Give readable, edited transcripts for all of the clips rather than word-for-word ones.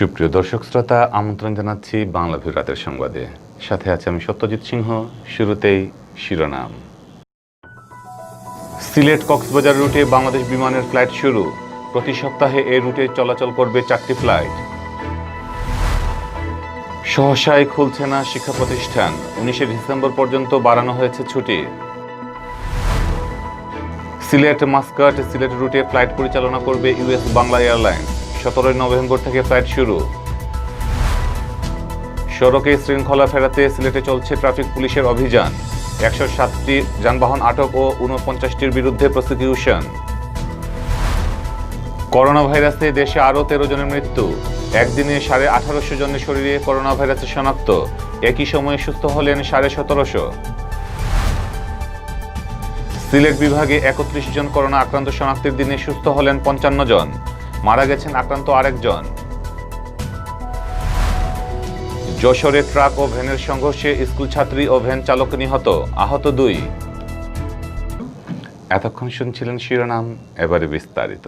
সুপ্রিয় দর্শক শ্রোতা, আমন্ত্রণ জানাচ্ছি বাংলা ভিউ রাতের সংবাদে। সাথে আছে আমি সত্যজিৎ সিংহ। শুরুতেই শিরোনাম। সিলেট কক্সবাজার রুটে বাংলাদেশ বিমানের ফ্লাইট শুরু। প্রতি সপ্তাহে এই রুটে চলাচল করবে 4টি ফ্লাইট। সহসায় খুলছে না শিক্ষা প্রতিষ্ঠান, 19শে ডিসেম্বর পর্যন্ত বাড়ানো হয়েছে ছুটি। সিলেট মাস্কাট সিলেট রুটে ফ্লাইট পরিচালনা করবে ইউএস বাংলা এয়ারলাইন্স। 17 নভেম্বর থেকে ফ্লাইট শুরু। সড়কে শৃঙ্খলা ফেরাতে সিলেটে চলছে ট্রাফিক পুলিশের অভিযান। 107টি যানবাহন আটক ও 49টির বিরুদ্ধে প্রসিকিউশন। করোনা ভাইরাসে দেশে আরও 13 জনের মৃত্যু। একদিনে 1850 জনের শরীরে করোনা ভাইরাসে শনাক্ত। একই সময়ে সুস্থ হলেন 1750। সিলেট বিভাগে 31 জন করোনা আক্রান্ত শনাক্তের দিনে সুস্থ হলেন 55 জন। মারা গেছেন আক্রান্ত আরেকজন। যশোরে ট্রাক ও ভ্যানের সংঘর্ষে স্কুল ছাত্রী ও ভ্যান চালক নিহত, আহত 2। এতক্ষণ শুনছিলেন শিরোনাম, এবারে বিস্তারিত।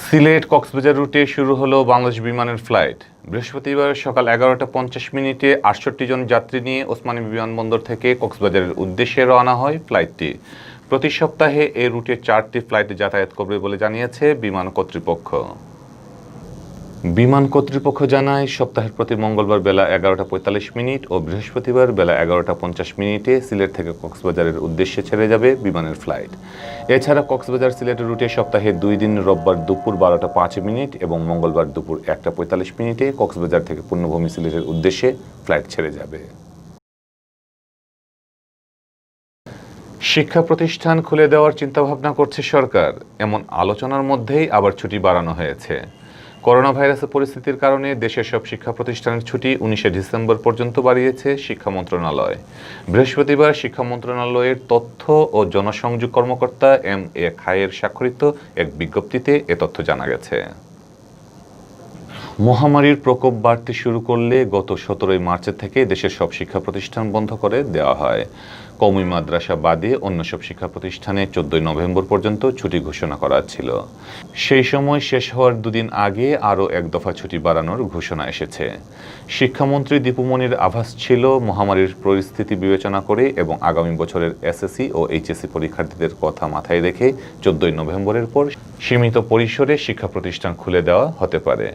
সিলেট কক্সবাজার রুটে শুরু হলো বাংলাদেশ বিমানের ফ্লাইট। বৃহস্পতিবার সকাল 11টা 65 মিনিটে 68 জন যাত্রী নিয়ে ওসমানী বিমানবন্দর থেকে কক্সবাজারের উদ্দেশ্যে রওনা হয় ফ্লাইটটি। প্রতি সপ্তাহে এই রুটে 4টি ফ্লাইট যাতায়াত করবে বলে জানিয়েছে বিমান কর্তৃপক্ষ। বিমান কর্তৃপক্ষ জানায়, সপ্তাহের প্রতি মঙ্গলবার বেলা 11টা 45 মিনিট ও বৃহস্পতিবার বেলা 11টা 50 মিনিটে সিলেট থেকে কক্সবাজারের উদ্দেশ্যে ছেড়ে যাবে বিমানের ফ্লাইট। এছাড়া কক্সবাজার সিলেট রুটে সপ্তাহে 2 দিন রোববার দুপুর 12টা 5 মিনিট এবং মঙ্গলবার দুপুর 1টা 45 মিনিটে কক্সবাজার থেকে পূর্ণভূমি সিলেটের উদ্দেশ্যে ফ্লাইট ছেড়ে যাবে। শিক্ষা প্রতিষ্ঠান খুলে দেওয়ার চিন্তাভাবনা করছে সরকার, এমন আলোচনার মধ্যেই আবার ছুটি বাড়ানো হয়েছে। করোনা ভাইরাসের পরিস্থিতির কারণে দেশের সব শিক্ষা প্রতিষ্ঠানের ছুটি 19শে ডিসেম্বর পর্যন্ত বাড়িয়েছে শিক্ষা মন্ত্রণালয়। বৃহস্পতিবার শিক্ষা মন্ত্রণালয়ের তথ্য ও জনসংযোগ কর্মকর্তা MA খায়ের স্বাক্ষরিত এক বিজ্ঞপ্তিতে এ তথ্য জানা গেছে। মহামারীর প্রকোপ বাড়তে শুরু করলে গত 17 মার্চ থেকে দেশের সব শিক্ষা প্রতিষ্ঠান বন্ধ করে দেওয়া হয়। কওমি মাদ্রাসা বাদে অন্য সব শিক্ষা প্রতিষ্ঠানে 14 নভেম্বর পর্যন্ত ছুটি ঘোষণা করা ছিল। সেই সময় শেষ হওয়ার 2 দিন আগে আরও এক দফা ছুটি বাড়ানোর ঘোষণা এসেছে। শিক্ষামন্ত্রী দীপু মনির আভাস ছিল, মহামারীর পরিস্থিতি বিবেচনা করে এবং আগামী বছরের SSC ও HSC পরীক্ষার্থীদের কথা মাথায় রেখে 14 নভেম্বরের পর সীমিত পরিসরে শিক্ষা প্রতিষ্ঠান খুলে দেওয়া হতে পারে।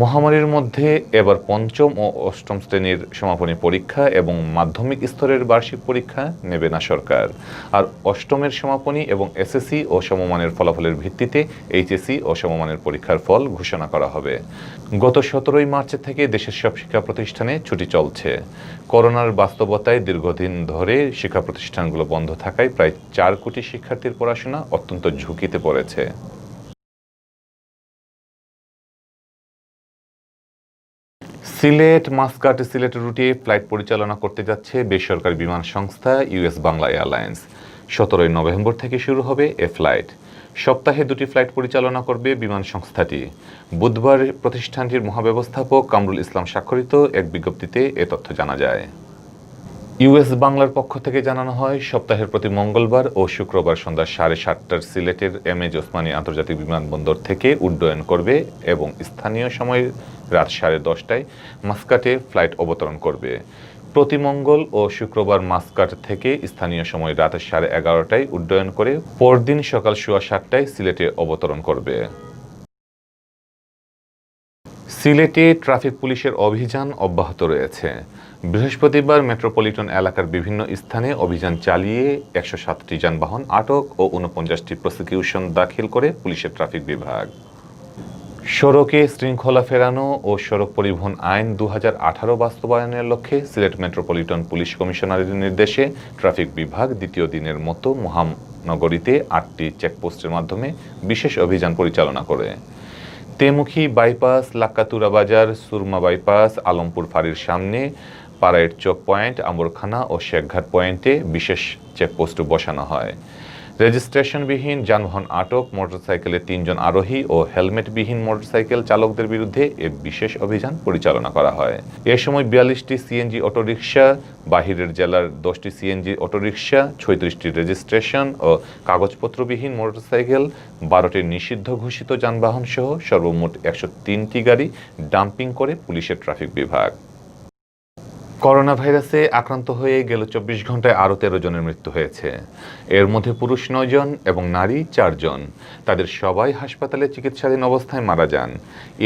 মহামারীর মধ্যে এবার 5ম ও 8ম শ্রেণীর সমাপনী পরীক্ষা এবং মাধ্যমিক স্তরের বার্ষিক পরীক্ষা নেবে না সরকার। আর 8মের সমাপনী এবং SSC ও সমমানের ফলাফলের ভিত্তিতে HSC ও সমমানের পরীক্ষার ফল ঘোষণা করা হবে। গত 17 মার্চ থেকে দেশের সব শিক্ষা প্রতিষ্ঠানে ছুটি চলছে। করোনার বাস্তবতায় দীর্ঘদিন ধরে শিক্ষা প্রতিষ্ঠানগুলো বন্ধ থাকায় প্রায় 4 কোটি শিক্ষার্থীর পড়াশোনা অত্যন্ত ঝুঁকিতে পড়েছে। সিলেট মাস্কাট সিলেট রুটে ফ্লাইট পরিচালনা করতে যাচ্ছে বেসরকারি বিমান সংস্থা ইউএস বাংলা এয়ারলাইন্স। 17 নভেম্বর থেকে শুরু হবে এ ফ্লাইট। সপ্তাহে 2টি ফ্লাইট পরিচালনা করবে বিমান সংস্থাটি। বুধবার প্রতিষ্ঠানটির মহাব্যবস্থাপক কামরুল ইসলাম স্বাক্ষরিত এক বিজ্ঞপ্তিতে এ তথ্য জানা যায়। ইউএস বাংলার পক্ষ থেকে জানানো হয়, সপ্তাহের প্রতি মঙ্গলবার ও শুক্রবার সন্ধ্যা 7:30টার সিলেটের MA ওসমানী আন্তর্জাতিক বিমানবন্দর থেকে উড্ডয়ন করবে এবং স্থানীয় সময় রাত 10:30টায় মাস্কাটে ফ্লাইট অবতরণ করবে। প্রতি মঙ্গল ও শুক্রবার মাস্কাট থেকে স্থানীয় সময় রাত 11:30টায় উড্ডয়ন করে পরদিন সকাল 7:15টায় সিলেটে অবতরণ করবে। সিলেটে ট্রাফিক পুলিশের অভিযান অব্যাহত রয়েছে। বৃহস্পতিবার মেট্রোপলিটন এলাকার বিভিন্ন স্থানে অভিযান চালিয়ে 107টি যানবাহন আটক ও 49টি প্রসিকিউশন দাখিল করে পুলিশের ট্রাফিক বিভাগ। সড়কে শৃঙ্খলা ফেরানো ও সড়ক পরিবহন আইন 2018 বাস্তবায়নের লক্ষ্যে সিলেট মেট্রোপলিটন পুলিশ কমিশনারের নির্দেশে ট্রাফিক বিভাগ দ্বিতীয় দিনের মতো মহানগরীতে 8টি চেকপোস্টের মাধ্যমে বিশেষ অভিযান পরিচালনা করে। তেমুখী বাইপাস, লাক্কাতুরা বাজার, সুরমা বাইপাস, আলমপুর ফাঁড়ির সামনে, পাড়াইট চক পয়েন্ট, আম্বরখানা ও শেখঘাট পয়েন্টে বিশেষ চেকপোস্ট বসানো হয়। রেজিস্ট্রেশনবিহীন যানবাহন আটক, মোটরসাইকেলে ৩ জন আরোহী ও হেলমেটবিহীন মোটরসাইকেল চালকদের বিরুদ্ধে এ বিশেষ অভিযান পরিচালনা করা হয়। এ সময় ৪২টি সিএনজি অটোরিকশা, বাহিরের জেলার 10টি সিএনজি অটোরিকশা, ৩৬টি রেজিস্ট্রেশন ও কাগজপত্রবিহীন মোটরসাইকেল, ১২টি নিষিদ্ধ ঘোষিত যানবাহন সহ সর্বমোট ১০৩টি গাড়ি ডাম্পিং করে পুলিশের ট্রাফিক বিভাগ। করোনা ভাইরাসে আক্রান্ত হয়ে গেল ২৪ ঘন্টায় আরও ১৩ জনের মৃত্যু হয়েছে। এর মধ্যে পুরুষ ৯ জন এবং নারী ৪ জন। তাদের সবাই হাসপাতালে চিকিৎসাধীন অবস্থায় মারা যান।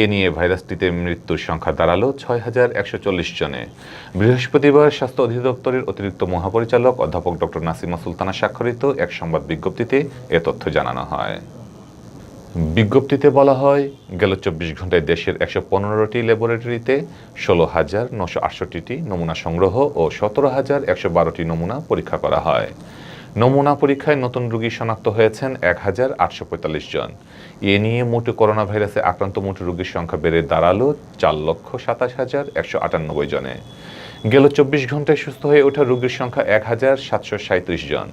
এ নিয়ে ভাইরাসটিতে মৃত্যুর সংখ্যা দাঁড়ালো ৬,১৪০ জনে। বৃহস্পতিবার স্বাস্থ্য অধিদপ্তরের অতিরিক্ত মহাপরিচালক অধ্যাপক ডক্টর নাসিমা সুলতানা স্বাক্ষরিত এক সংবাদ বিজ্ঞপ্তিতে এ তথ্য জানানো হয়। বিজ্ঞপ্তিতে বলা হয়, গেল ২৪ ঘন্টায় দেশের ১১৫টি ল্যাবরেটরিতে ১৬,৯৬৮টি নমুনা সংগ্রহ ও ১৭,১১২টি নমুনা পরীক্ষা করা হয়। নমুনা পরীক্ষায় নতুন রোগী শনাক্ত হয়েছেন ১,৮৪৫ জন। এ নিয়ে মোট করোনা ভাইরাসে আক্রান্ত মোট রোগীর সংখ্যা বেড়ে দাঁড়ালো ৪,২৭,১৯৮ জনে। গেল ২৪ ঘন্টায় সুস্থ হয়ে ওঠা রোগীর সংখ্যা ১,৭৩৭ জন।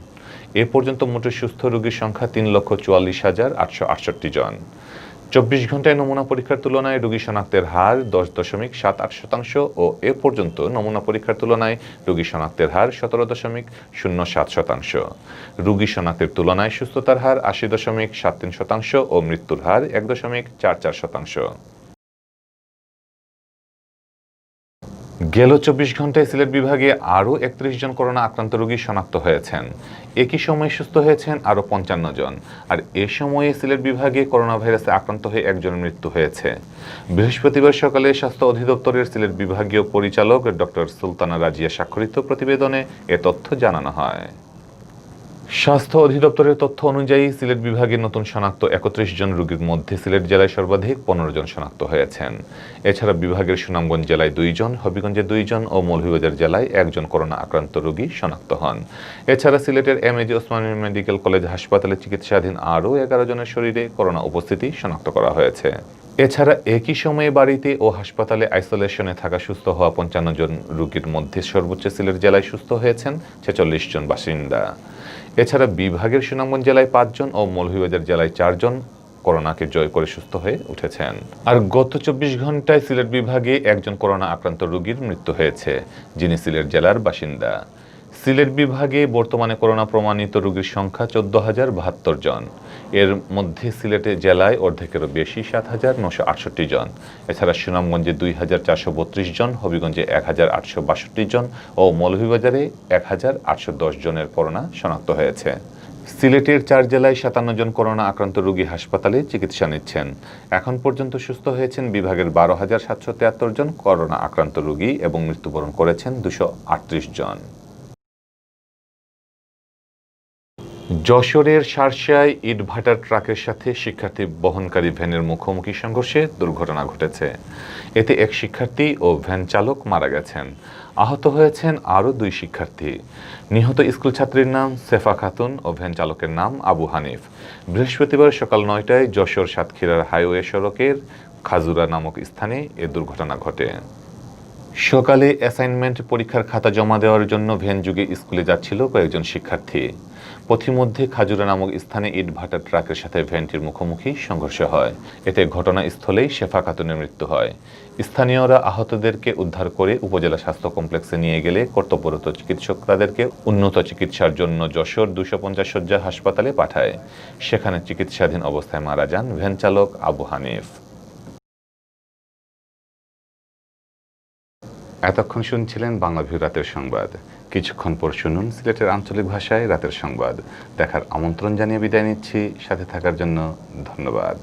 এ পর্যন্ত মোট সুস্থ রোগীর সংখ্যা ৩,৪৪,৮৬৮ জন। ২৪ ঘন্টায় নমুনা পরীক্ষার তুলনায় রোগী শনাক্তের হার ১০.৭৮% ও এ পর্যন্ত নমুনা পরীক্ষার তুলনায় রোগী শনাক্তের হার ১৭.০৭%। রোগী শনাক্তের তুলনায় সুস্থতার হার ৮০.৭৩% ও মৃত্যুর হার ১.৪৪%। গেল ২৪ ঘন্টায় সিলেট বিভাগে আরও ৩১ জন করোনা আক্রান্ত রোগী শনাক্ত হয়েছেন। একই সময়ে সুস্থ হয়েছেন আরও ৫৫ জন। আর এ সময়ে সিলেট বিভাগে করোনা ভাইরাসে আক্রান্ত হয়ে একজনের মৃত্যু হয়েছে। বৃহস্পতিবার সকালে স্বাস্থ্য অধিদপ্তরের সিলেট বিভাগীয় পরিচালক ডক্টর সুলতানা রাজিয়া স্বাক্ষরিত প্রতিবেদনে এ তথ্য জানানো হয়। স্বাস্থ্য অধিদপ্তরের তথ্য অনুযায়ী সিলেট বিভাগে নতুন শনাক্ত ৩১ জন রোগীর মধ্যে সিলেট জেলায় সর্বাধিক ১৫ জন শনাক্ত হয়েছেন। এছাড়া বিভাগের সুনামগঞ্জ জেলায় ২ জন, হবিগঞ্জে 2 জন ও মৌলভীবাজার জেলায় 1 জন করোনা আক্রান্ত রোগী শনাক্ত হন। এছাড়া সিলেটের এমএজি ওসমানী মেডিকেল কলেজ হাসপাতালে চিকিৎসাধীন আরও ১১ জনের শরীরে করোনা উপস্থিতি শনাক্ত করা হয়েছে। এছাড়া একই সময়ে বাড়িতে ও হাসপাতালে আইসোলেশনে থাকা সুস্থ হওয়া ৫৫ জন রোগীর মধ্যে সর্বোচ্চ সিলেট জেলায় সুস্থ হয়েছেন ৪৬ জন বাসিন্দা। এছাড়া বিভাগের সুনামগঞ্জ জেলায় ৫ জন ও মৌলভীবাজার জেলায় ৪ জন করোনাকে জয় করে সুস্থ হয়ে উঠেছেন। আর গত ২৪ ঘন্টায় সিলেট বিভাগে একজন করোনা আক্রান্ত রোগীর মৃত্যু হয়েছে, যিনি সিলেট জেলার বাসিন্দা। সিলেট বিভাগে বর্তমানে করোনা প্রমাণিত রোগীর সংখ্যা ১৪,০৭২ জন। এর মধ্যে সিলেটে জেলায় অর্ধেকেরও বেশি ৭,৯৬৮ জন। এছাড়া সুনামগঞ্জে ২,৪৩২ জন, হবিগঞ্জে ১,৮৬২ জন ও মৌলভীবাজারে ১,৮১০ জনের করোনা শনাক্ত হয়েছে। সিলেটের ৪ জেলায় ৫৭ জন করোনা আক্রান্ত রোগী হাসপাতালে চিকিৎসা নিচ্ছেন। এখন পর্যন্ত সুস্থ হয়েছেন বিভাগের ১২,৭৭৩ জন করোনা আক্রান্ত রোগী এবং মৃত্যুবরণ করেছেন ২৩৮ জন। যশোরের শার্শায় ইটভাটার ট্রাকের সাথে শিক্ষার্থী বহনকারী ভ্যানের মুখোমুখি সংঘর্ষে দুর্ঘটনা ঘটেছে। এতে এক শিক্ষার্থী ও ভ্যান চালক মারা গেছেন। আহত হয়েছেন আরও ২ শিক্ষার্থী। নিহত স্কুল ছাত্রীর নাম সেফা খাতুন ও ভ্যান চালকের নাম আবু হানিফ। বৃহস্পতিবার সকাল ৯টায় যশোর সাতক্ষীরার হাইওয়ে সড়কের খাজুরা নামক স্থানে এ দুর্ঘটনা ঘটে। সকালে অ্যাসাইনমেন্ট পরীক্ষার খাতা জমা দেওয়ার জন্য ভ্যানযোগে স্কুলে যাচ্ছিল কয়েকজন শিক্ষার্থী। পথিমধ্যে খাজুরা নামক স্থানে ইটভাটার ট্রাকের সাথে ভ্যানটির মুখোমুখি সংঘর্ষ হয়। এতে ঘটনাস্থলেই শেফা খাতুনের মৃত্যু হয়। স্থানীয়রা আহতদেরকে উদ্ধার করে উপজেলা স্বাস্থ্য কমপ্লেক্সে নিয়ে গেলে কর্তব্যরত চিকিৎসক তাদেরকে উন্নত চিকিৎসার জন্য যশোর ২৫০ শয্যা হাসপাতালে পাঠায়। সেখানে চিকিৎসাধীন অবস্থায় মারা যান ভ্যান চালক আবু হানিফ। এতক্ষণ শুনছিলেন বাংলাভিউ রাতের সংবাদ। কিছুক্ষণ পর শুনুন সিলেটের আঞ্চলিক ভাষায় রাতের সংবাদ। দেখার আমন্ত্রণ জানিয়ে বিদায় নিচ্ছি। সাথে থাকার জন্য ধন্যবাদ।